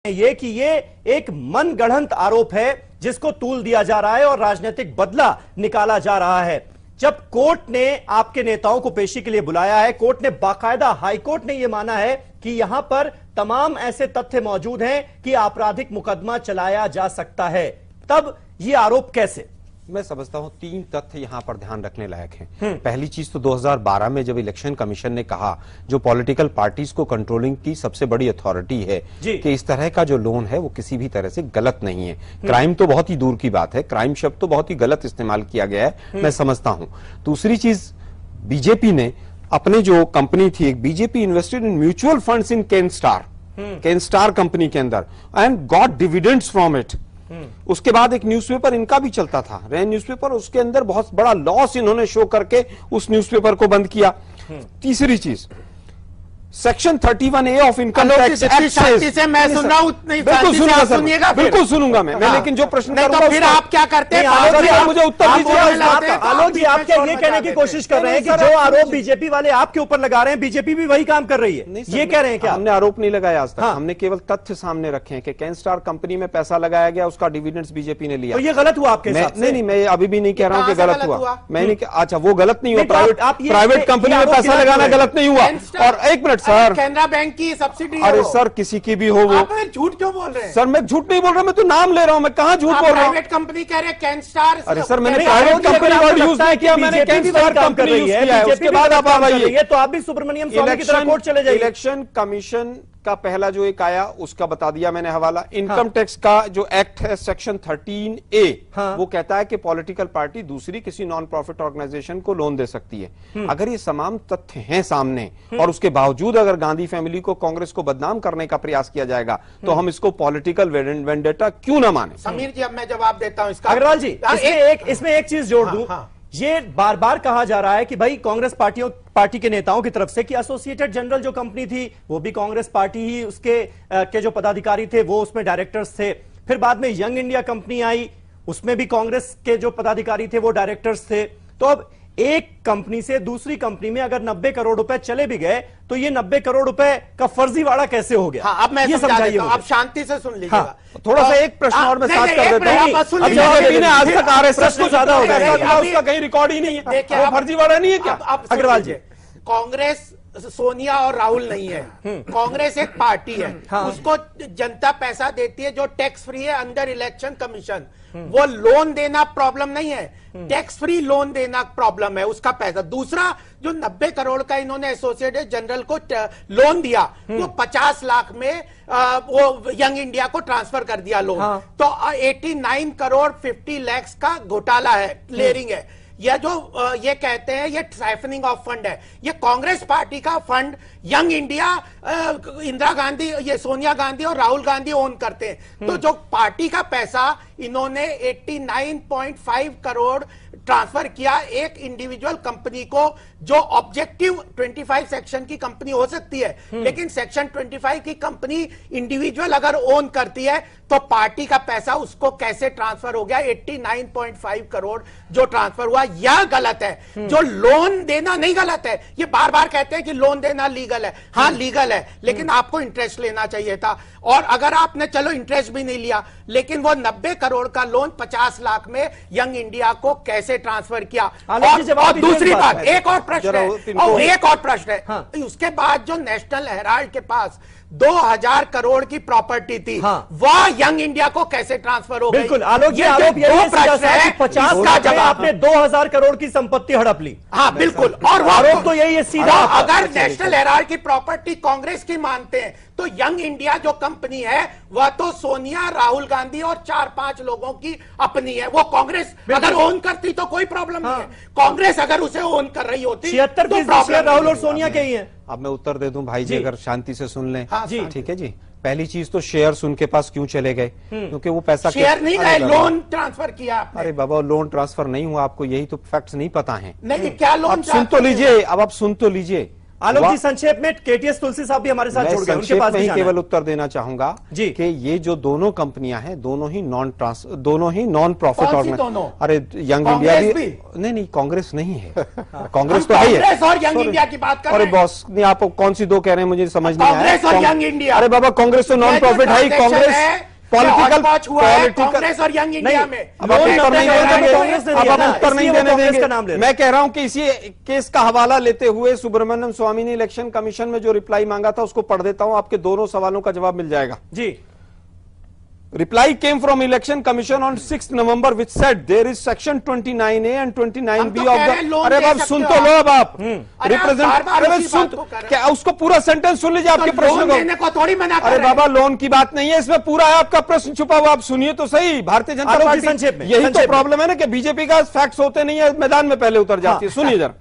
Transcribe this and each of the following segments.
ये कि ये एक मनगढ़ंत आरोप है जिसको तूल दिया जा रहा है और राजनीतिक बदला निकाला जा रहा है। जब कोर्ट ने आपके नेताओं को पेशी के लिए बुलाया है, कोर्ट ने बाकायदा, हाईकोर्ट ने यह माना है कि यहां पर तमाम ऐसे तथ्य मौजूद हैं कि आपराधिक मुकदमा चलाया जा सकता है, तब ये आरोप कैसे? मैं समझता हूं तीन तथ्य यहां पर ध्यान रखने लायक हैं। पहली चीज तो 2012 में जब इलेक्शन कमीशन ने कहा, जो पॉलिटिकल पार्टीज को कंट्रोलिंग की सबसे बड़ी अथॉरिटी है, कि इस तरह का जो लोन है वो किसी भी तरह से गलत नहीं है। क्राइम तो बहुत ही दूर की बात है, क्राइम शब्द तो बहुत ही गलत इस्तेमाल किया गया है, मैं समझता हूं। दूसरी चीज, बीजेपी ने अपने जो कंपनी थी, एक BJP invested in mutual funds in Ken Star company के अंदर and got dividends from it. उसके बाद एक न्यूज़पेपर इनका भी चलता था, रेन न्यूज़पेपर, उसके अंदर बहुत बड़ा लॉस इन्होंने शो करके उस न्यूज़पेपर को बंद किया। तीसरी चीज, section 31A of income tax act से मैं सुन रहा हूं, बिल्कुल सुनूंगा सर, बिल्कुल सुनूंगा मैं, लेकिन जो प्रश्न करूंगा फिर आप क्या करते हैं? मुझे उत्तर दीजिए। आलोक जी, आप क्या ये कहने की कोशिश कर रहे हैं कि जो आरोप बीजेपी वाले आपके ऊपर लगा रहे हैं, बीजेपी भी वही काम कर रही है, ये कह रहे हैं क्या? हमने आरोप नहीं लगाया आज तक, हमने केवल तथ्य सामने रखे हैं कि केन स्टार कंपनी में पैसा लगाया गया, उसका डिविडेंड्स बीजेपी ने लिया। तो ये गलत हुआ आपके साथ? नहीं, मैं अभी भी नहीं कह रहा हूं कि गलत हुआ, मैं नहीं। अच्छा, वो गलत नहीं हुआ, प्राइवेट कंपनी में पैसा लगाना गलत नहीं हुआ। और एक मिनट सर, केनरा बैंक की सब्सिडी, अरे सर किसी की भी हो, वो झूठ क्यों बोल रहे हैं? सर मैं झूठ नहीं बोल रहा, मैं तो नाम ले रहा हूं, मैं कहां झूठ बोल रहा हूं? प्राइवेट कंपनी कह रहे कैन स्टार। अरे सर, मैंने प्राइवेट कंपनी वर्ड यूज नहीं किया, मैंने कैन स्टार कंपनी यूज किया है। उसके बाद आप आइए, तो आप भी सुब्रमण्यम स्वामी की तरह कोर्ट चले जाइए। इलेक्शन कमीशन का पहला जो एक आया उसका बता दिया मैंने हवाला। इनकम टैक्स का जो एक्ट है सेक्शन 13A, वो कहता है कि पॉलिटिकल पार्टी दूसरी किसी नॉन प्रॉफिट ऑर्गेनाइजेशन को लोन दे सकती है। अगर ये तमाम तथ्य हैं सामने और उसके बावजूद अगर गांधी फैमिली को, कांग्रेस को बदनाम करने का प्रयास किया जाएगा, तो हम इसको पॉलिटिकल वेंडेटा क्यों ना माने? समीर जी, अब मैं जवाब देता हूं इसका। अग्रवाल जी, इसमें एक चीज जोड़ दूं। ये बार बार कहा जा रहा है कि भाई कांग्रेस पार्टी के नेताओं की तरफ से कि एसोसिएटेड जनरल जो कंपनी थी वो भी कांग्रेस पार्टी ही, उसके के जो पदाधिकारी थे वो उसमें डायरेक्टर्स थे। फिर बाद में यंग इंडिया कंपनी आई, उसमें भी कांग्रेस के जो पदाधिकारी थे वो डायरेक्टर्स थे। तो अब एक कंपनी से दूसरी कंपनी में अगर 90 करोड़ रुपए चले भी गए, तो ये 90 करोड़ रुपए का फर्जीवाड़ा कैसे हो गया? अब मैं समझाइए, आप शांति से सुन लीजिएगा। थोड़ा सा एक प्रश्न और मैं साथ कर देता हूं। आज तक आरएसएस को ज्यादा हो गया, उसका कहीं रिकॉर्ड ही नहीं है, वो फर्जीवाड़ा नहीं है क्या? अग्रवाल जी, कांग्रेस सोनिया और राहुल नहीं है, कांग्रेस एक पार्टी है। उसको जनता पैसा देती है जो टैक्स फ्री है अंडर इलेक्शन कमीशन। वो लोन देना प्रॉब्लम नहीं है, टैक्स फ्री लोन देना प्रॉब्लम है, उसका पैसा। दूसरा, जो 90 करोड़ का इन्होंने एसोसिएटेड जनरल को लोन दिया, वो 50 लाख में वो यंग इंडिया को ट्रांसफर कर दिया लोन। तो 89 करोड़ 50 लाख का घोटाला है, क्लियरिंग है। यह जो ये कहते हैं ये साइफनिंग ऑफ फंड है, ये कांग्रेस पार्टी का fund young India, Indira Gandhi, ये सोनिया गांधी और राहुल गांधी ओन करते हैं। तो जो पार्टी का पैसा इन्होंने 89.5 करोड़ ट्रांसफर किया एक इंडिविजुअल कंपनी को, जो ऑब्जेक्टिव 25 सेक्शन की कंपनी हो सकती है, लेकिन सेक्शन 25 की कंपनी इंडिविजुअल अगर ओन करती है तो पार्टी का पैसा उसको कैसे ट्रांसफर हो गया? 89.5 करोड़ जो ट्रांसफर हुआ, यह गलत है। जो लोन देना नहीं गलत है, ये बार बार कहते हैं कि लोन देना लीगल है। हाँ लीगल है, लेकिन आपको इंटरेस्ट लेना चाहिए था। और अगर आपने चलो इंटरेस्ट भी नहीं लिया, लेकिन वो 90 करोड़ का लोन 50 लाख में यंग इंडिया को कैसे ट्रांसफर किया? और दूसरी बात, एक और प्रश्न है, उसके बाद जो नेशनल हेराल्ड के पास 2000 करोड़ की प्रॉपर्टी थी, वह यंग इंडिया को कैसे ट्रांसफर हो गई? बिल्कुल, आलोक जी, आरोप यही है कि 50 का जब आपने 2000 करोड़ की संपत्ति हड़प ली। हाँ बिल्कुल, और आरोप तो यही है सीधा। अगर नेशनल हेराल्ड की प्रॉपर्टी कांग्रेस की मानते हैं, तो यंग इंडिया जो कंपनी है वह तो सोनिया, राहुल गांधी और 4-5 लोगों की अपनी है। वो कांग्रेस अगर ओन करती तो कोई प्रॉब्लम नहीं है, कांग्रेस अगर उसे ओन कर रही होती 76% राहुल और सोनिया के ही है। अब मैं उत्तर दे दूं भाई जी, अगर शांति से सुन लें। ठीक है जी। पहली चीज तो शेयर्स उनके पास क्यों चले गए? क्योंकि वो पैसा शेयर नहीं गए, लोन ट्रांसफर किया आपने। अरे बाबा, लोन ट्रांसफर नहीं हुआ, आपको यही तो फैक्ट्स नहीं पता है। नहीं, क्या लोन? सुन तो लीजिए, अब आप सुन तो लीजिए। आलोक जी संक्षेप में, केटीएस तुलसी साहब भी हमारे साथ जुड़ गए, उनके पास भी जाना है। केवल उत्तर देना चाहूंगा जी कि ये जो दोनों कंपनियां हैं दोनों ही नॉन प्रॉफिट ऑर्गेनाइजेशन। अरे यंग इंडिया भी नहीं, कांग्रेस नहीं है, कांग्रेस तो है और यंग इंडिया की बात कर रहे हैं। अरे बॉस नहीं, आप कौन सी दो कह रहे हैं मुझे समझ नहीं आया। कांग्रेस और यंग इंडिया। अरे बाबा कांग्रेस तो नॉन प्रॉफिट है ही, कांग्रेस कांग्रेस और यंग इंडिया में अब आप उत्तर नहीं देने देंगे। मैं कह रहा हूं कि इसी केस का हवाला लेते हुए सुब्रमण्यम स्वामी ने इलेक्शन कमीशन में जो रिप्लाई मांगा था उसको पढ़ देता हूं, आपके दोनों सवालों का जवाब मिल जाएगा जी। Reply came from Election Commission on 6th November, which said there is Section 29A and 29B of the। अरे बाप सुन तो लो अब आप रिप्रेजेंट, अरे सुन क्या उसको पूरा सेंटेंस सुन लीजिए आपके प्रश्न को थोड़ी मना कर। अरे बाबा लोन की बात नहीं है इसमें, पूरा है आपका प्रश्न छुपा हुआ, आप सुनिए तो सही। भारतीय जनता पार्टी संक्षेप में, यही तो प्रॉब्लम है ना कि बीजेपी का फैक्ट्स होते नहीं है, मैदान में पहले उतर जाती है। सुनिए जरा,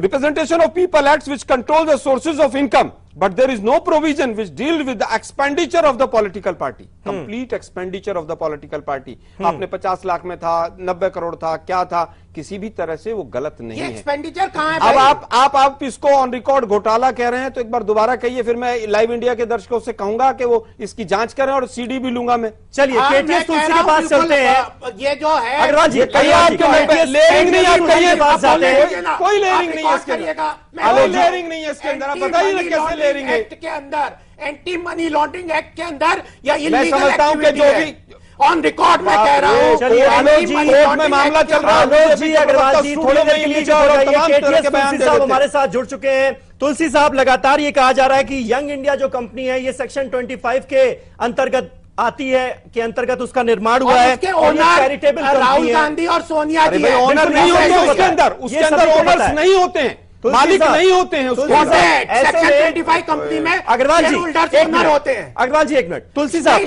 Representation of People Acts which control the sources of income, but there is no provision which deal with the expenditure of the political party, complete expenditure of the political party। आपने 50 लाख में था, 90 करोड़ था, क्या था, किसी भी तरह से वो गलत नहीं है। एक्सपेंडिचर कहां है अब आप इसको ऑन रिकॉर्ड घोटाला कह रहे हैं तो एक बार दोबारा कहिए, फिर मैं लाइव इंडिया के दर्शकों से कहूंगा कि वो इसकी जांच करें और सीडी भी लूंगा मैं। चलिए केटीएस तुलसी के पास चलते हैं। ये जो है अग्रवाल जी कहिए, आपके लेयरिंग नहीं, आप कहिए कोई लेयरिंग नहीं है इसके अंदर, लेयरिंग नहीं है इसके अंदर, आप बताइए ना कैसे लेयरिंग है के अंदर, एंटी मनी लॉन्ड्रिंग एक्ट के अंदर या मैं समझता हूं कि जो भी ऑन रिकॉर्ड में कह रहा हूं। चलिए आलोक जी, कोर्ट में मामला चल रहा है। आलोक जी, अग्रवाल जी थोड़ी देर के लिए केटीएस तुलसी साहब हमारे साथ जुड़ चुके हैं। तुलसी साहब, लगातार ये कहा जा रहा है कि यंग इंडिया जो कंपनी है ये सेक्शन 25 के अंतर्गत आती है, के अंतर्गत उसका निर्माण हुआ है और चैरिटेबल राहुल गांधी और सोनिया जी ओनर नहीं होते उसके अंदर ओनर्स नहीं होते हैं, मालिक नहीं होते हैं उसको। सेक्शन 25 कंपनी में अग्रवाल जी ओनर होते हैं। अग्रवाल जी एक मिनट, तुलसी साहब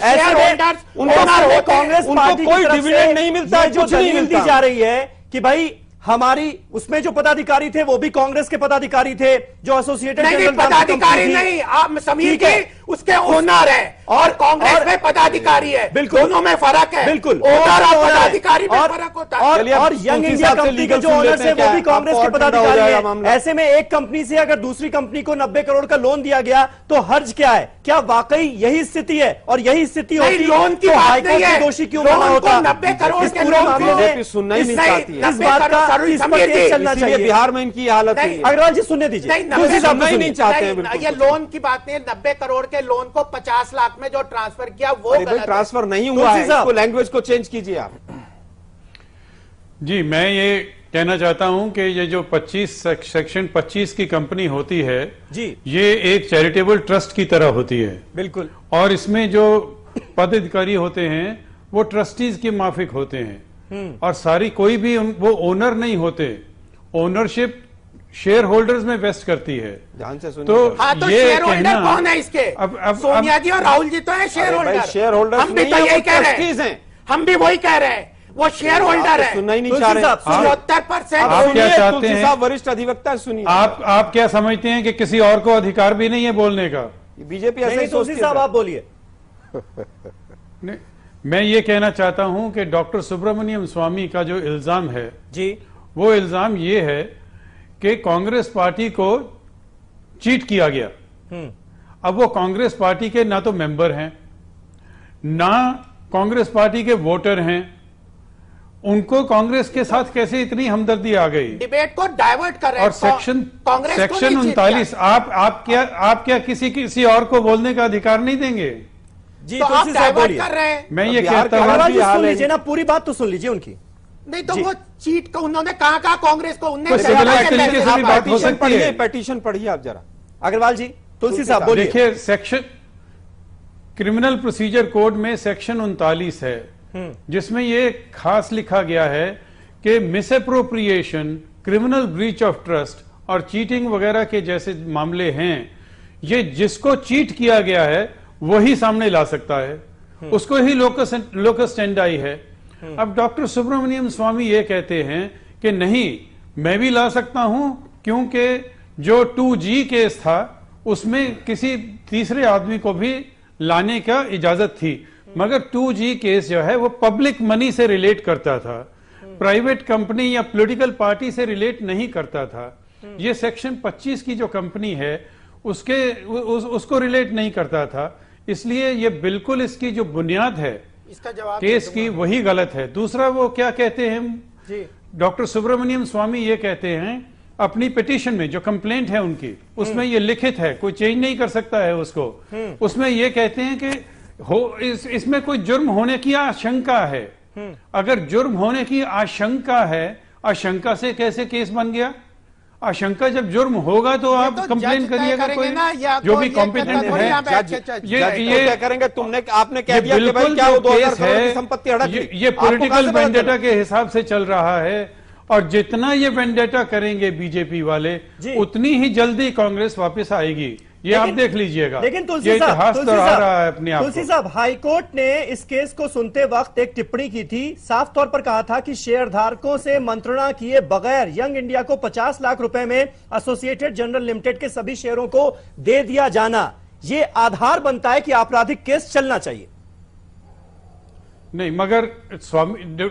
उनको कांग्रेस पार्टी कोई डिविडेंड नहीं मिलता, कुछ नहीं मिलती जा रही है कि भाई हमारी उसमें जो पदाधिकारी थे वो भी कांग्रेस के पदाधिकारी थे, जो एसोसिएटेड पदाधिकारी नहीं, आप समीर के उसके ओनर है और कांग्रेस में पदाधिकारी है, बिल्कुल दोनों में फर्क है, बिल्कुल ओनर और पदाधिकारी में फर्क होता है। और यंग इंडिया कंपनी के जो ओनर्स है वो भी कांग्रेस के पदाधिकारी है। ऐसे में एक कंपनी से अगर दूसरी कंपनी को 90 करोड़ का लोन दिया गया तो हर्ज क्या है? क्या वाकई यही स्थिति है? और यही स्थिति होती लोन की हाईकोर्ट के दोषी क्यों बना होता? 90 करोड़ के पूरे मामले में सुनना ही नहीं चाहती है, इस बात का इस पर केस चलना चाहिए। बिहार में इनकी हालत है। अग्रवाल जी सुनने दीजिए, नहीं चाहते हैं। ये लोन की बात नहीं है, 90 करोड़ के लोन को 50 लाख में जो ट्रांसफर किया वो ट्रांसफर नहीं हुआ है, इसको लैंग्वेज को चेंज कीजिए आप। जी मैं ये कहना चाहता हूं कि ये जो सेक्शन 25 की कंपनी होती है जी, ये एक चैरिटेबल ट्रस्ट की तरह होती है, बिल्कुल। और इसमें जो पदाधिकारी होते हैं वो ट्रस्टीज के माफिक होते हैं और सारी कोई भी वो ओनर नहीं होते, ओनरशिप शेयर होल्डर्स में वेस्ट करती है। ध्यान से सुनिए। तो ये शेयर होल्डर कौन है इसके? अब सोनिया जी और राहुल जी तो है शेयर होल्डर। शेयर होल्डर हम भी तो यही कह रहे हैं, हम भी वही कह रहे हैं, वो शेयर होल्डर है। सुनना ही नहीं चाह रहे। 74% आप क्या चाहते हैं? वरिष्ठ अधिवक्ता सुनिए। आप क्या समझते हैं कि किसी और को अधिकार भी नहीं है बोलने का? बीजेपी ऐसे ही सोचती है। साहब आप बोलिए। मैं ये कहना चाहता हूं कि डॉक्टर सुब्रमण्यम स्वामी का जो इल्जाम है जी, वो इल्जाम ये है कि कांग्रेस पार्टी को चीट किया गया। अब वो कांग्रेस पार्टी के ना तो मेंबर हैं, ना कांग्रेस पार्टी के वोटर हैं, उनको कांग्रेस के साथ कैसे इतनी हमदर्दी आ गई? डिबेट को डाइवर्ट कर रहे हैं। और सेक्शन 39 आप क्या किसी और को बोलने का अधिकार नहीं देंगे? जी तो आप डाइवर्ट कर रहे हैं। मैं ये कहता हूं, सुन लीजिए ना, पूरी बात तो सुन लीजिए उनकी। नहीं तो वो चीट को उन्होंने कहा कांग्रेस को, उन्होंने तरीके से भी बात हो सकती है। पेटिशन पढ़िए आप जरा। अग्रवाल जी, तुलसी साहब बोलिए। देखिए सेक्शन क्रिमिनल प्रोसीजर कोड में सेक्शन 39 है जिसमें ये खास लिखा गया है कि misappropriation, criminal breach of trust और चीटिंग वगैरह के जैसे मामले हैं, ये जिसको चीट किया गया है वही सामने ला सकता है, उसको ही लोकस स्टैंडाई है। अब डॉक्टर सुब्रमण्यम स्वामी ये कहते हैं कि नहीं, मैं भी ला सकता हूं क्योंकि जो 2G केस था उसमें किसी तीसरे आदमी को भी लाने का इजाजत थी, मगर 2G केस जो है वो पब्लिक मनी से रिलेट करता था, प्राइवेट कंपनी या पॉलिटिकल पार्टी से रिलेट नहीं करता था। ये सेक्शन 25 की जो कंपनी है उसको रिलेट नहीं करता था, इसलिए ये बिल्कुल इसकी जो बुनियाद है इसका जवाब केस की वही गलत है। दूसरा वो क्या कहते हैं, डॉक्टर सुब्रमण्यम स्वामी ये कहते हैं अपनी पिटीशन में, जो कंप्लेंट है उनकी उसमें ये लिखित है, कोई चेंज नहीं कर सकता है उसको। उसमें ये कहते हैं कि इसमें कोई जुर्म होने की आशंका है। अगर जुर्म होने की आशंका है, आशंका से कैसे केस बन गया? आशंका जब जुर्म होगा तो आप कंप्लेन करिएगा, कोई जो भी कॉम्पिटेंट है ये क्या करेंगे। तुमने आपने कह दिया कि भाई क्या वो 2000 करोड़ की संपत्ति हड़प ली, ये पॉलिटिकल वेंडेटा के हिसाब से चल रहा है। और जितना ये वेंडेटा करेंगे बीजेपी वाले, उतनी ही जल्दी कांग्रेस वापस आएगी, ये आप देख लीजिएगा। लेकिन तुलसी साहब, हाईकोर्ट ने इस केस को सुनते वक्त एक टिप्पणी की थी, साफ तौर पर कहा था कि शेयरधारकों से मंत्रणा किए बगैर यंग इंडिया को 50 लाख रुपए में एसोसिएटेड जनरल लिमिटेड के सभी शेयरों को दे दिया जाना, ये आधार बनता है कि आपराधिक केस चलना चाहिए। नहीं, मगर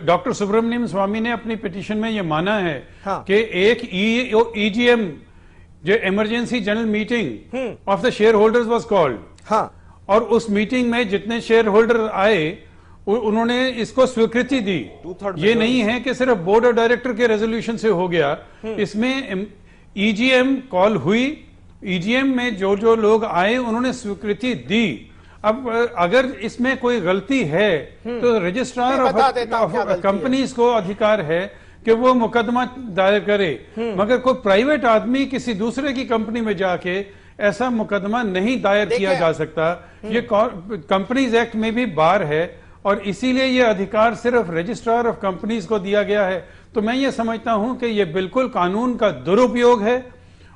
डॉक्टर सुब्रमण्यम स्वामी ने अपनी पिटीशन में यह माना है कि एक ईजीएम जो emergency general meeting of the share holders was called, और उस मीटिंग में जितने शेयर होल्डर आए उन्होंने इसको स्वीकृति दी। ये नहीं है कि सिर्फ बोर्ड ऑफ डायरेक्टर के रेजोल्यूशन से हो गया, इसमें ईजीएम कॉल हुई, ईजीएम में जो जो लोग आए उन्होंने स्वीकृति दी। अब अगर इसमें कोई गलती है तो रजिस्ट्रार ऑफ कंपनीज को अधिकार है कि वो मुकदमा दायर करे, मगर कोई प्राइवेट आदमी किसी दूसरे की कंपनी में जाके ऐसा मुकदमा नहीं दायर किया जा सकता। ये कंपनीज एक्ट में भी बार है और इसीलिए ये अधिकार सिर्फ रजिस्ट्रार ऑफ कंपनीज को दिया गया है। तो मैं ये समझता हूं कि ये बिल्कुल कानून का दुरुपयोग है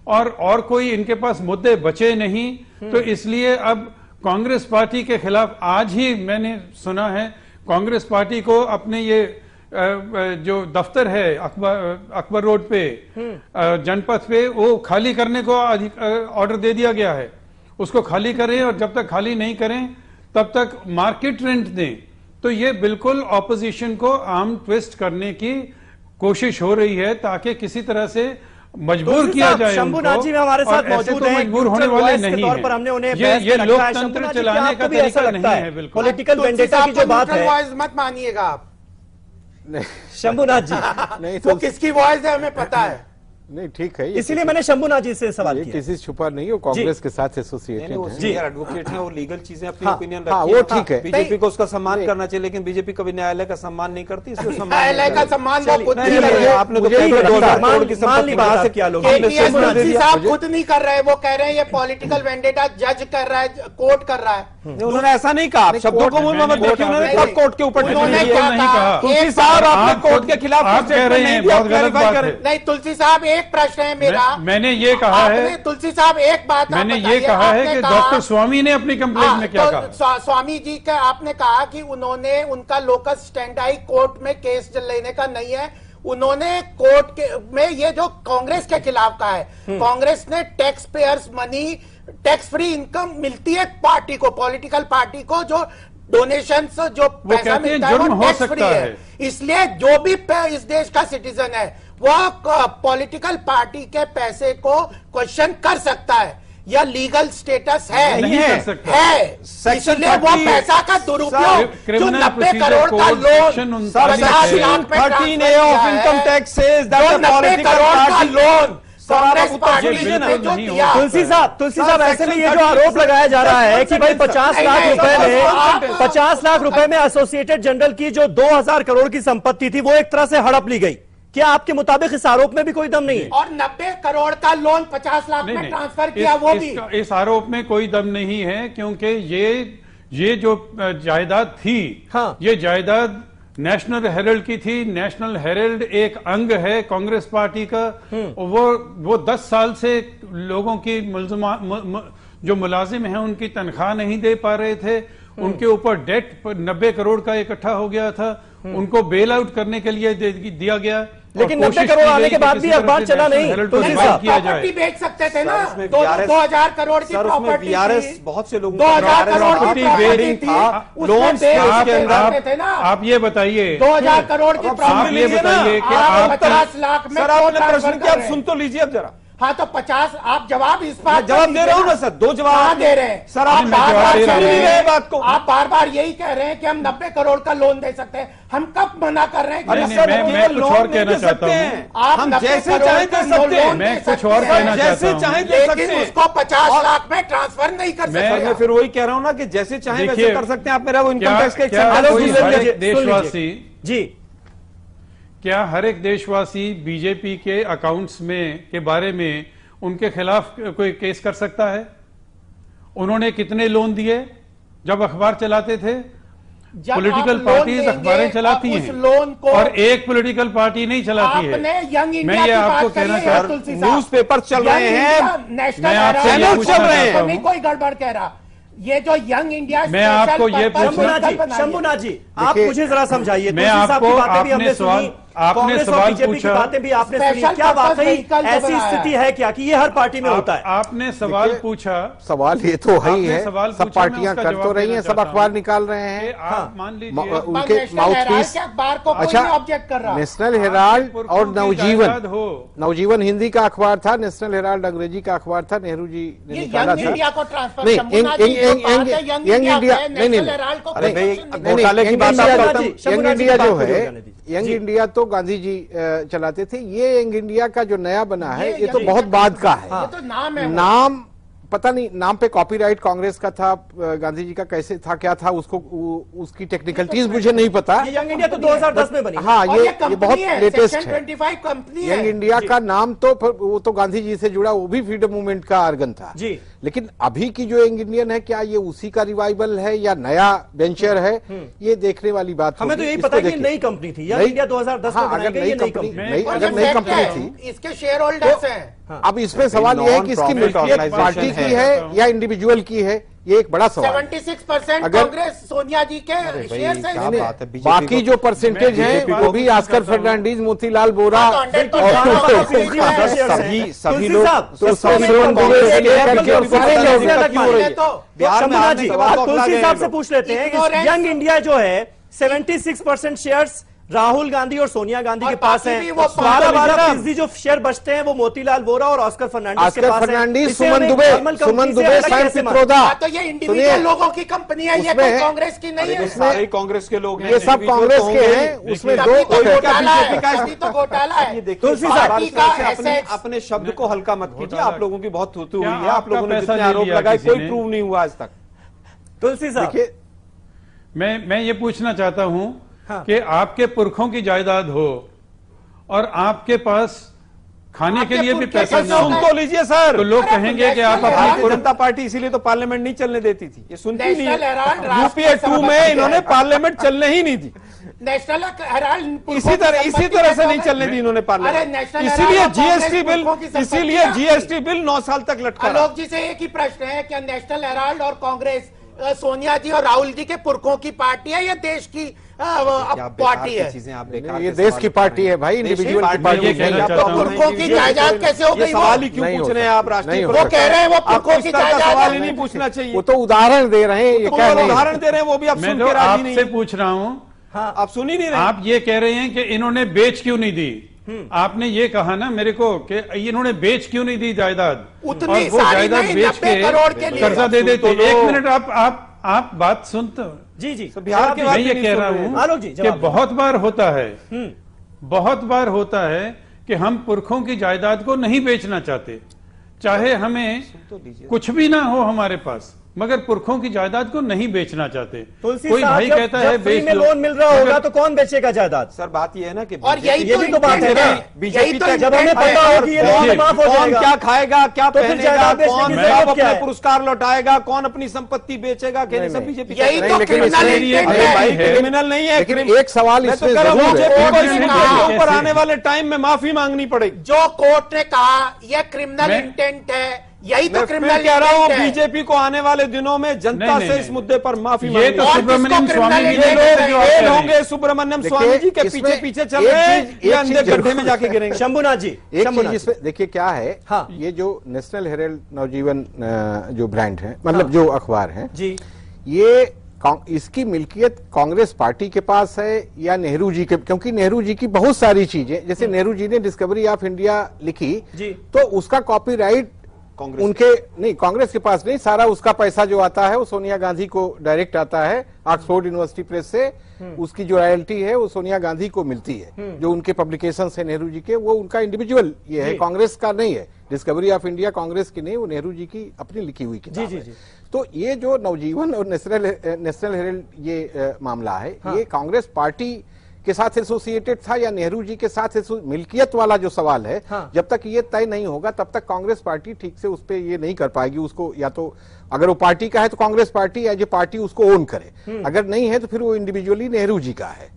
और कोई इनके पास मुद्दे बचे नहीं। तो इसलिए अब कांग्रेस पार्टी के खिलाफ आज ही मैंने सुना है कांग्रेस पार्टी को अपने ये जो दफ्तर है अकबर रोड पे जनपथ पे, वो खाली करने को ऑर्डर दे दिया गया है। उसको खाली करें और जब तक खाली नहीं करें तब तक मार्केट रेंट दें। तो ये बिल्कुल ऑपोजिशन को आर्म ट्विस्ट करने की कोशिश हो रही है ताकि किसी तरह से मजबूर किया जाए। शंभुनाथ जी हमारे साथ मौजूद हैं, मजबूर होने वाले नहीं है। पर हमने उन्हें ये लोकतंत्र चलाने का तरीका नहीं है। बिल्कुल पॉलिटिकल वेंडेटा की जो बात है, मत मानिएगा आप। शंभुनाथ जी नहीं तो किसकी वॉइस है हमें पता है। नहीं ठीक है, इसीलिए मैंने शंभुनाथ जी से सवाल किया। किसी छुपा नहीं हो, कांग्रेस के साथ एसोसिएटेड है। जी एडवोकेट है, वो लीगल चीजें अपनी ओपिनियन रखती है, वो ठीक है। बीजेपी को उसका सम्मान करना चाहिए, लेकिन बीजेपी कभी न्यायालय का सम्मान नहीं करती, इसलिए न्यायालय का सम्मान आपने तो बात से क्या लोग साहब खुद नहीं कर रहे, वो कह रहे हैं ये पॉलिटिकल वेंडेटा जज कर रहा है, कोर्ट कर रहा है। उन्होंने ऐसा नहीं कहा, शब्दों को मुंह में मत देखिए, उन्होंने कब कोर्ट के ऊपर नहीं कहा। तुलसी साहब आपने कोर्ट के खिलाफ नहीं, तुलसी साहब एक प्रश्न है मेरा, मैंने ये कहा है, तुलसी साहब एक बात मैंने ये कहा है कि डॉक्टर स्वामी ने अपनी कंप्लेंट में क्या कहा। स्वामी जी का आपने कहा कि उन्होंने उनका लोकस स्टैंडाई कोर्ट में केस लेने का नहीं है, उन्होंने कोर्ट के में ये जो कांग्रेस के खिलाफ का है, कांग्रेस ने tax payers money, tax free income मिलती है पार्टी को, पॉलिटिकल पार्टी को, जो डोनेशंस जो पैसा मिलता है वो टैक्स फ्री है। इसलिए जो भी इस देश का सिटीजन है वह पॉलिटिकल पार्टी के पैसे को क्वेश्चन कर सकता है, या लीगल स्टेटस है, नहीं है, कर सकता है। इसलिए वो पैसा का दुरुपयोग जो 90 करोड़ का लोन 50 लाख में 13A of income tax says that the 90 crore का लोन कांग्रेस पार्टी ने जो दिया। तुलसी साहब ऐसे में ये जो आरोप लगाया जा रहा है कि भाई 50 लाख रुपए में एसोसिएटेड जनरल की जो 2000 करोड़ की संपत्ति थी वो एक तरह से हड़प ली गई, क्या आपके मुताबिक इस आरोप में भी कोई दम नहीं है? और 90 करोड़ का लोन 50 लाख में ट्रांसफर किया, वो भी इस आरोप में कोई दम नहीं है, क्योंकि ये जो जायदाद थी, ये जायदाद नेशनल हेरल्ड की थी। नेशनल हेरल्ड एक अंग है कांग्रेस पार्टी का, वो 10 साल से लोगों की जो मुलाजिम हैं उनकी तनख्वाह नहीं दे पा रहे थे, उनके ऊपर डेट 90 करोड़ का इकट्ठा हो गया था, उनको बेल आउट करने के लिए दिया गया। लेकिन 90 करोड़ आने के बाद भी अखबार चला नहीं, प्रॉपर्टी बेच सकते थे ना, 2000 करोड़ की प्रॉपर्टी, बहुत से लोग 2000 करोड़ की प्रॉपर्टी थी, लोन थे ना। आप ये बताइए 2000 करोड़ की प्रॉपर्टी, ये बताइए कि 50 लाख में सर आपने प्रश्न किया, सुन तो लीजिए अब जरा। हाँ तो 50 आप जवाब इस बात जवाब दे रहा हूँ ना सर, 2 जवाब दे रहे हैं सर। आप बात को आप बार बार यही कह रहे हैं कि हम 90 करोड़ का लोन दे सकते हैं। हम कब मना कर रहे हैं? मैं कुछ और कहना चाहता हूँ। हम जैसे चाहे दे सकते हैं, मैं कुछ और कहना चाहता जैसे हूँ, चाहे दे सकते लेकिन हैं। उसको 50 लाख में ट्रांसफर नहीं कर सकते। मैं फिर वही कह रहा हूँ ना कि जैसे चाहे वैसे कर सकते हैं। आप मेरा वो इनकम टैक्स क्या देशवासी जी, क्या हर एक देशवासी बीजेपी के अकाउंट्स में के बारे में उनके खिलाफ कोई केस कर सकता है? उन्होंने कितने लोन दिए जब अखबार चलाते थे? पॉलिटिकल पार्टीज अखबारें चलाती हैं लोन को और एक पॉलिटिकल पार्टी नहीं चलाती है। मैं ये आपको कहना चाहता हूँ, न्यूज पेपर चल रहे हैं, नेशनल चैनल चल रहे हैं, नहीं कोई गड़बड़ कह रहा। ये जो यंग इंडिया, मैं आपको ये शंभुनाथ जी आप मुझे जरा समझाइए। मैं आपको आपने सवाल पूछा, बातें भी आपने सुनी, क्या वाकई ऐसी स्थिति है क्या कि ये हर पार्टी में होता है? आपने सवाल पूछा, सवाल ये तो है ही है, सब पार्टियां कर तो रही हैं, सब अखबार निकाल रहे हैं। आप मान लीजिए उनके माउथपीस ऑब्जेक्ट कर रहा। नेशनल हेराल्ड और नवजीवन हिंदी का अखबार था, नेशनल हेराल्ड अंग्रेजी का अखबार था, नेहरू जी ने निकाला था। इंडिया को ट्रांसफर नहीं, यंग इंडिया यंग इंडिया जो है, यंग इंडिया तो गांधी जी चलाते थे। ये यंग इंडिया का जो नया बना है ये तो बहुत बाद का है। ये तो नाम है, नाम पता नहीं, नाम पे कॉपीराइट कांग्रेस का था, गांधी जी का कैसे था, क्या था, उसको उसकी टेक्निकलिटीज मुझे नहीं पता। ये यंग इंडिया तो 2010 में बनी। हाँ, ये बहुत लेटेस्ट है। 25 कंपनी यंग इंडिया का नाम तो वो तो गांधी जी से जुड़ा, वो भी फ्रीडम मूवमेंट का आर्गन था जी। लेकिन अभी की जो यंग इंडियन है, क्या ये उसी का रिवाइवल है या नया वेंचर है, ये देखने वाली बात। हमें तो यही पता है कि नई कंपनी थी यंग इंडिया 2010 में बनाई गई। अगर नई कंपनी थी, इसके शेयर होल्डर्स हैं। अब इसमें सवाल यह है कि इसकी मिल्कियत पार्टी की है या इंडिविजुअल की है, ये एक बड़ा सवाल। 76% कांग्रेस सोनिया जी के शेयर है। बाकी जो परसेंटेज है वो भी ऑस्कर फर्नांडीज, मोतीलाल बोरा सभी लोग तुलसी साहब से पूछ लेते हैं। यंग इंडिया जो है 76% शेयर्स राहुल गांधी और सोनिया गांधी के पास हैं। 12% जो शेयर बचते हैं वो मोतीलाल वोरा और ऑस्कर फर्नांडीज के पास हैं। सुमन दुबे, साइम पित्रोदा। तो ये इंडिविजुअल लोगों की कंपनी है, ये कोई कांग्रेस की नहीं है। सारे कांग्रेस के लोग हैं, ये सब कांग्रेस के हैं। उसमें दो घोटाला है। तुलसी साहब अपने शब्द को हल्का मत कीजिए। आप लोगों की बहुत थूथू हुई है, आप लोगों ने जितने आरोप लगाए कोई प्रूव नहीं हुआ आज तक। तुलसी साहब मैं ये पूछना चाहता हूं कि आपके पुरखों की जायदाद हो और आपके पास खाने के लिए भी पैसा ना हो, सुन तो लीजिए सर। तो लोग कहेंगे कि आप भारतीय जनता पार्टी इसीलिए तो पार्लियामेंट नहीं चलने देती थी। ये सुनती नहीं है। यूपीए 2 में इन्होंने पार्लियामेंट चलने ही नहीं दी। नेशनल हेराल्ड इसी तरह से नहीं चलने दी इन्होंने पार्लियामेंट। इसीलिए जीएसटी बिल 9 साल तक लटका। आलोक जी से एक ही प्रश्न है कि नेशनल हेराल्ड और कांग्रेस सोनिया जी और राहुल जी के पुरखों की पार्टी है या देश की पार्टी है? चीजें आप ये देश की पार्टी है भाई, इंडिविजुअल की पार्टी है। पुरखों की जायदाद कैसे हो गई? सवाल ही क्यों पूछ रहे हैं आप? राष्ट्रीय वो कह रहे हैं वो पुरखों की जायदाद सवाल ही नहीं पूछना चाहिए। वो तो उदाहरण दे रहे हैं। उदाहरण दे रहे हैं वो भी आप सुन के राजी नहीं। आपसे पूछ रहा हूं, आप सुन ही नहीं रहे। आप ये कह रहे हैं कि इन्होंने बेच क्यों नहीं दी? आपने ये कहा ना मेरे को कि इन्होंने बेच क्यों नहीं दी जायदाद, और वो जायदाद बेच के कर्जा दे देते। एक मिनट आप बात सुनते हो। जी जी, बिहार के मैं ये कह रहा हूं कि बहुत बार होता है कि हम पुरखों की जायदाद को नहीं बेचना चाहते, चाहे हमें कुछ भी ना हो हमारे पास, मगर पुरखों की जायदाद को नहीं बेचना चाहते। कोई भाई कहता है बेच में लोन मिल रहा होगा तो कौन बेचेगा जायदाद? सर बात ये है ना कि और यही भी तो बात है ना, बीजेपी जब हमें पता हो कि ये लोन माफ हो जाएगा, क्या खाएगा, क्या पहनेगा, कौन अपने पुरस्कार लौटाएगा, कौन अपनी संपत्ति बेचेगा, सब बीजेपी। यही तो क्रिमिनल नहीं है। एक सवाल इसमें ऊपर आने वाले टाइम में माफी मांगनी पड़ेगी। जो कोर्ट ने कहा यह क्रिमिनल इंटेंट है, यही तो क्रिमिनल कह रहा हूँ। बीजेपी को आने वाले दिनों में जनता से इस मुद्दे पर माफी ये तो सुब्रमण्यम स्वामी जी होंगे। सुब्रमण्यम स्वामी जी के पीछे पीछे चल रहे हैं या अंधे गड्ढे में जाके गिरेंगे? शंभुनाथ जी, एक चीज इसमें देखिए क्या है। हाँ, ये जो नेशनल हेराल्ड नवजीवन जो ब्रांड है, मतलब जो अखबार है जी, ये इसकी मिल्कियत कांग्रेस पार्टी के पास है या नेहरू जी के, क्योंकि नेहरू जी की बहुत सारी चीजें, जैसे नेहरू जी ने डिस्कवरी ऑफ इंडिया लिखी तो उसका कॉपीराइट उनके नहीं, कांग्रेस के पास नहीं, सारा उसका पैसा जो आता है वो सोनिया गांधी को डायरेक्ट आता है ऑक्सफोर्ड यूनिवर्सिटी प्रेस से। उसकी जो रॉयल्टी है वो सोनिया गांधी को मिलती है। जो उनके पब्लिकेशन है नेहरू जी के, वो उनका इंडिविजुअल ये है, कांग्रेस का नहीं है। डिस्कवरी ऑफ इंडिया कांग्रेस की नहीं, वो नेहरू जी की अपनी लिखी हुई किताब है। तो ये जो नवजीवन और नेशनल हेराल्ड ये मामला है, ये कांग्रेस पार्टी के साथ एसोसिएटेड था या नेहरू जी के साथ मिल्कियत वाला जो सवाल है, जब तक ये तय नहीं होगा तब तक कांग्रेस पार्टी ठीक से उस पर ये नहीं कर पाएगी। उसको या तो अगर वो पार्टी का है तो Congress party as a party उसको ओन करे, अगर नहीं है तो फिर वो इंडिविजुअली नेहरू जी का है,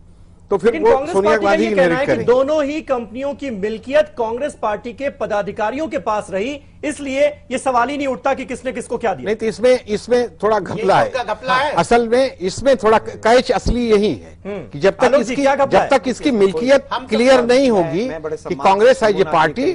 तो फिर वो सोनिया गांधी इनहेरिट करेंगे। दोनों ही कंपनियों की मिल्कियत कांग्रेस पार्टी के पदाधिकारियों के पास रही, इसलिए ये सवाल ही नहीं उठता कि किसने किसको क्या दिया। नहीं तो इसमें थोड़ा घपला है। असल में इसमें थोड़ा कैच असली यही है कि जब तक इसकी मिल्कियत क्लियर नहीं होगी कि कांग्रेस एज ए पार्टी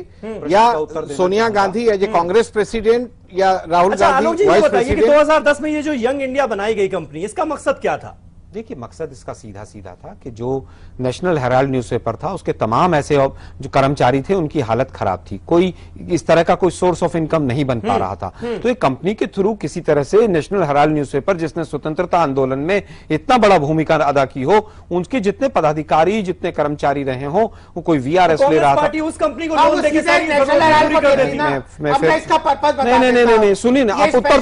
या Sonia Gandhi as a Congress president या राहुल गांधी वाइस प्रेसिडेंट। 2010 में ये जो यंग इंडिया बनाई गई कंपनी, इसका मकसद क्या था? देखिए, मकसद इसका सीधा सीधा था कि जो नेशनल हेराल्ड न्यूज़पेपर था उसके तमाम ऐसे जो कर्मचारी थे उनकी हालत खराब थी, कोई इस तरह का कोई सोर्स ऑफ इनकम नहीं बन पा रहा था। तो एक कंपनी के थ्रू किसी तरह से नेशनल हेराल्ड न्यूज़पेपर, जिसने स्वतंत्रता आंदोलन में इतना बड़ा भूमिका अदा की हो, उनके जितने पदाधिकारी जितने कर्मचारी रहे हो, वो कोई वीआरएस ले रहा था। उस कंपनी को लोन देके नहीं, सुनिए ना, आप उत्तर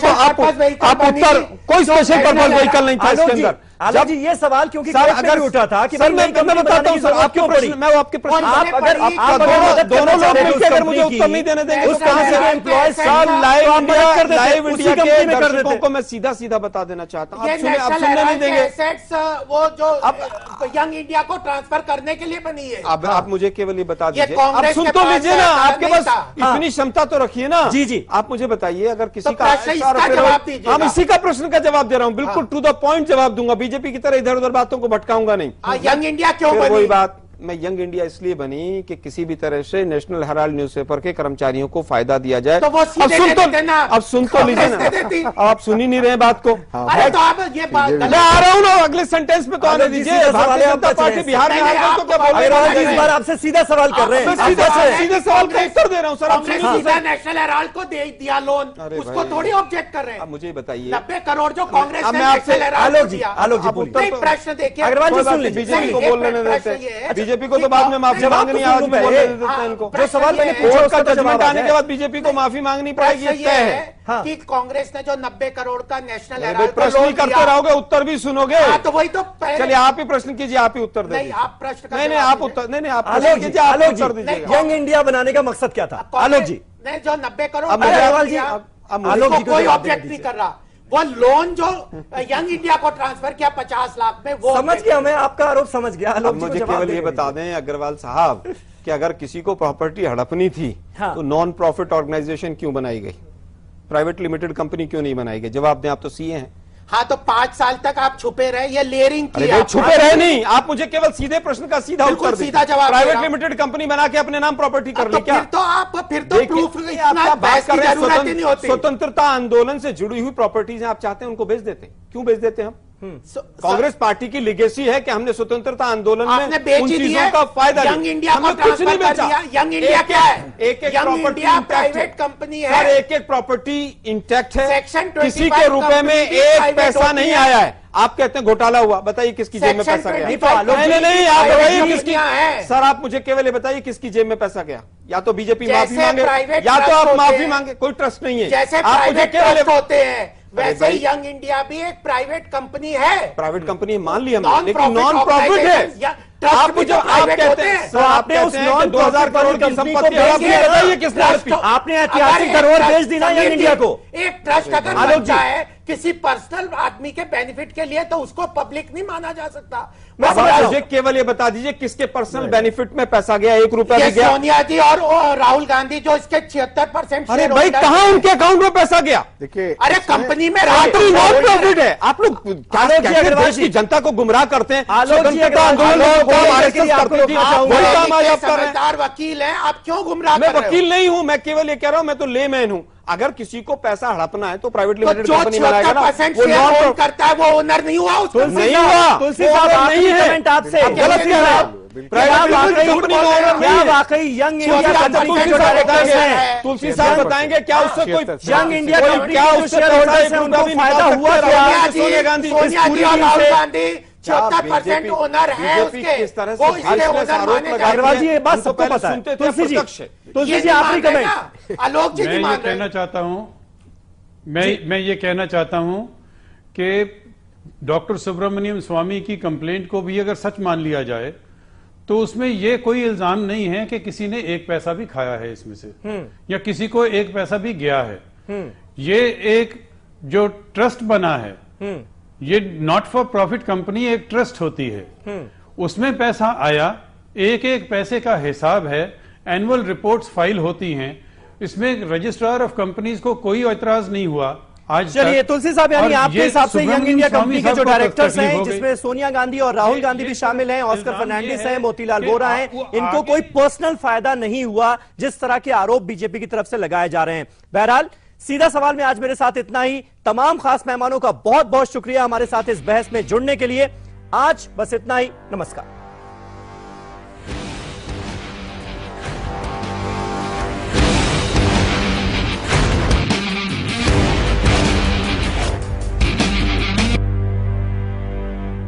कोई स्पेशल पर्पज व्हीकल नहीं था इसके अंदर। जब जी ये सवाल क्योंकि अगर उठा था कि सर मैं बताता हूं सर, आपके प्रश्न मैं आपके प्रश्न दोनों लोग मिलकर अगर मुझे उत्तर नहीं देने देंगे उस कहां से एम्प्लॉय सर लाइव इंडिया के दर्शकों को मैं सीधा सीधा बता देना चाहता हूं, आप सुनने नहीं देंगे। वो जो यंग इंडिया को ट्रांसफर करने के लिए बनी है। अब आप मुझे केवल ये बता दीजिए, आप सुन तो लीजिए ना, आपके पास इतनी क्षमता तो रखिए ना। जी आप मुझे बताइए, अगर किसी का हम इसी का प्रश्न का जवाब दे रहा हूं, बिल्कुल टू द पॉइंट जवाब दूंगा, बीजेपी की तरह इधर उधर बातों को भटकाऊंगा नहीं। यंग इंडिया क्यों बनी? वही बात, मैं यंग इंडिया इसलिए बनी कि किसी भी तरह से नेशनल हेराल्ड न्यूज़पेपर के कर्मचारियों को फायदा दिया जाए। तो वो अब सुन तो लीजिए ना, आप सुन ही नहीं रहे बात को। अरे तो आप ये बात मैं आ रहा हूँ ना, अगले सेंटेंस में तो आने दीजिए। भारतीय जनता पार्टी बिहार में तो क्या बोल रहे हैं? इस बार आपसे सीधा सवाल कर रहे हैं, सीधे सवाल का उत्तर दे रहा हूँ सर। आप नेशनल हेराल्ड को दे दिया लोन, उसको थोड़ी ऑब्जेक्ट कर रहे हैं। मुझे बताइए, 90 करोड़ जो कांग्रेस ने आपसे आलोक जी प्रश्न देखिए, अग्रवाल जी सुन लीजिए, बीजेपी को बोल रहे देते, बीजेपी को तो बाद में माफी मांगनी, आज भी बोल देते हैं इनको। जो सवाल मैंने कोर्ट का जजमेंट आने के बाद बीजेपी को माफी मांगनी पड़ेगी, ये है कि कांग्रेस ने जो 90 करोड़ का नेशनल हेराल्ड प्रश्न ही करते रहोगे, उत्तर भी सुनोगे। तो वही तो चलिए आप ही प्रश्न कीजिए, आप ही उत्तर नहीं, आप प्रश्न नहीं आप उत्तर नहीं आप प्रश्न कीजिए, आप उत्तर दीजिएगा। यंग इंडिया बनाने का मकसद क्या था? आलोक जी ने जो 90 करोड़ अग्रवाल जी, आलोक जी कोई ऑब्जेक्ट नहीं कर रहा, वो लोन जो यंग इंडिया को ट्रांसफर किया 50 लाख में, वो समझ गया, मैं आपका आरोप समझ गया। अब मुझे केवल ये बता दें अग्रवाल साहब कि अगर किसी को प्रॉपर्टी हड़पनी थी तो नॉन प्रॉफिट ऑर्गेनाइजेशन क्यों बनाई गई, प्राइवेट लिमिटेड कंपनी क्यों नहीं बनाई गई? जवाब दें, आप तो सीए हैं। हाँ, तो 5 साल तक आप छुपे रहे, ये लेयरिंग की। छुपे रहे नहीं, आप मुझे केवल सीधे प्रश्न का सीधा उत्तर दीजिए। सीधा जवाब, प्राइवेट लिमिटेड कंपनी बना के अपने नाम प्रॉपर्टी कर ली क्या? फिर तो प्रूफ इतना बहस की जरूरत ही नहीं होती। स्वतंत्रता आंदोलन से जुड़ी हुई प्रॉपर्टीज आप चाहते हैं उनको बेच देते हैं, क्यों बेच देते हैं हम? कांग्रेस पार्टी की लिगेसी है कि हमने स्वतंत्रता आंदोलन में उन चीजों का फायदा यंग इंडिया को कुछ नहीं बेचा। यंग इंडिया क्या है? एक प्रॉपर्टी प्राइवेट कंपनी है, एक प्रॉपर्टी इंटैक्ट है, किसी के रुपए में एक पैसा नहीं आया है। आप कहते हैं घोटाला हुआ, बताइए किसकी जेब में पैसा गया? नहीं, आप बताइए किसकी। सर आप मुझे केवल ये बताइए किसकी जेब में पैसा गया? या तो बीजेपी माफी मांगे या तो आप माफी मांगे, कोई ट्रस्ट नहीं है। जैसे प्राइवेट ट्रस्ट होते हैं वैसे ही यंग इंडिया भी एक प्राइवेट कंपनी है। प्राइवेट कंपनी मान ली हमने, लेकिन नॉन प्रॉफिट है। आप मुझे आप कहते हैं, तो आपने उस 2000 करोड़ की संपत्ति बताइए किसने? आपने ऐतिहासिक धरोहर बेच दी ना यंग इंडिया को। एक ट्रस्ट अगर बनता है किसी पर्सनल आदमी के बेनिफिट के लिए तो उसको पब्लिक नहीं माना जा सकता। मुझे केवल ये बता दीजिए किसके पर्सनल बेनिफिट में पैसा गया, 1 रुपया भी गया? सोनिया जी और राहुल गांधी जो इसके 76%। अरे भाई कहाँ उनके अकाउंट में पैसा गया? देखिए, अरे कंपनी में नॉन प्रॉफिट है। आप लोग देश की जनता को गुमराह करते हैं। समझदार वकील है, आप क्यों गुमराह? मैं वकील नहीं हूं, मैं केवल ये कह रहा हूं, मैं तो लेमैन हूं। अगर किसी को पैसा हड़पना है तो प्राइवेट तो लिमिटेड जो कंपनी बनाएगा ना, 76% वो शेयर नॉन ओन करता है वो ओनर नहीं हुआ उसको। नहीं हुआ, तुलसी साहब नहीं है, कमेंट आपसे गलत ही है। क्या वाकई यंग इंडिया कंपनी के जो डायरेक्टर्स हैं, तुलसी साहब बताएंगे क्या उससे कोई यंग इंडिया कंपनी क्या के जो शेयर होल्डर्स हैं उनको फायदा हुआ क्या? सोनिया गांधी और राहुल गांधी 76% ओनर है उसके, किस तरह वो से इसलिए ओनर माने जाते अग्रवाल जी हैं। ये बात सबको पता है। तुलसी जी आखिरी कमेंट। आलोक जी मैं ये कहना चाहता हूं, मैं ये कहना चाहता हूं कि डॉक्टर सुब्रमण्यम स्वामी की कंप्लेंट को भी अगर सच मान लिया जाए तो उसमें ये कोई इल्जाम नहीं है कि किसी ने एक पैसा भी खाया है इसमें से, या किसी को एक पैसा भी गया है। ये एक जो ट्रस्ट बना है, ये नॉट फॉर प्रॉफिट कंपनी एक ट्रस्ट होती है, उसमें पैसा आया, एक एक पैसे का हिसाब है, एनुअल रिपोर्ट्स फाइल होती हैं, इसमें रजिस्ट्रार ऑफ कंपनीज को कोई एतराज नहीं हुआ आज। चलिए तुलसी साहब, यानी आपके हिसाब से यंग इंडिया कंपनी के जो डायरेक्टर्स हैं, जिसमें सोनिया गांधी और राहुल गांधी भी शामिल हैं, ऑस्कर फर्नांडिस हैं, मोतीलाल वोरा हैं, इनको कोई पर्सनल फायदा नहीं हुआ जिस तरह के आरोप बीजेपी की तरफ से लगाए जा रहे हैं। बहरहाल सीधा सवाल में आज मेरे साथ इतना ही। तमाम खास मेहमानों का बहुत बहुत शुक्रिया हमारे साथ इस बहस में जुड़ने के लिए। आज बस इतना ही। नमस्कार।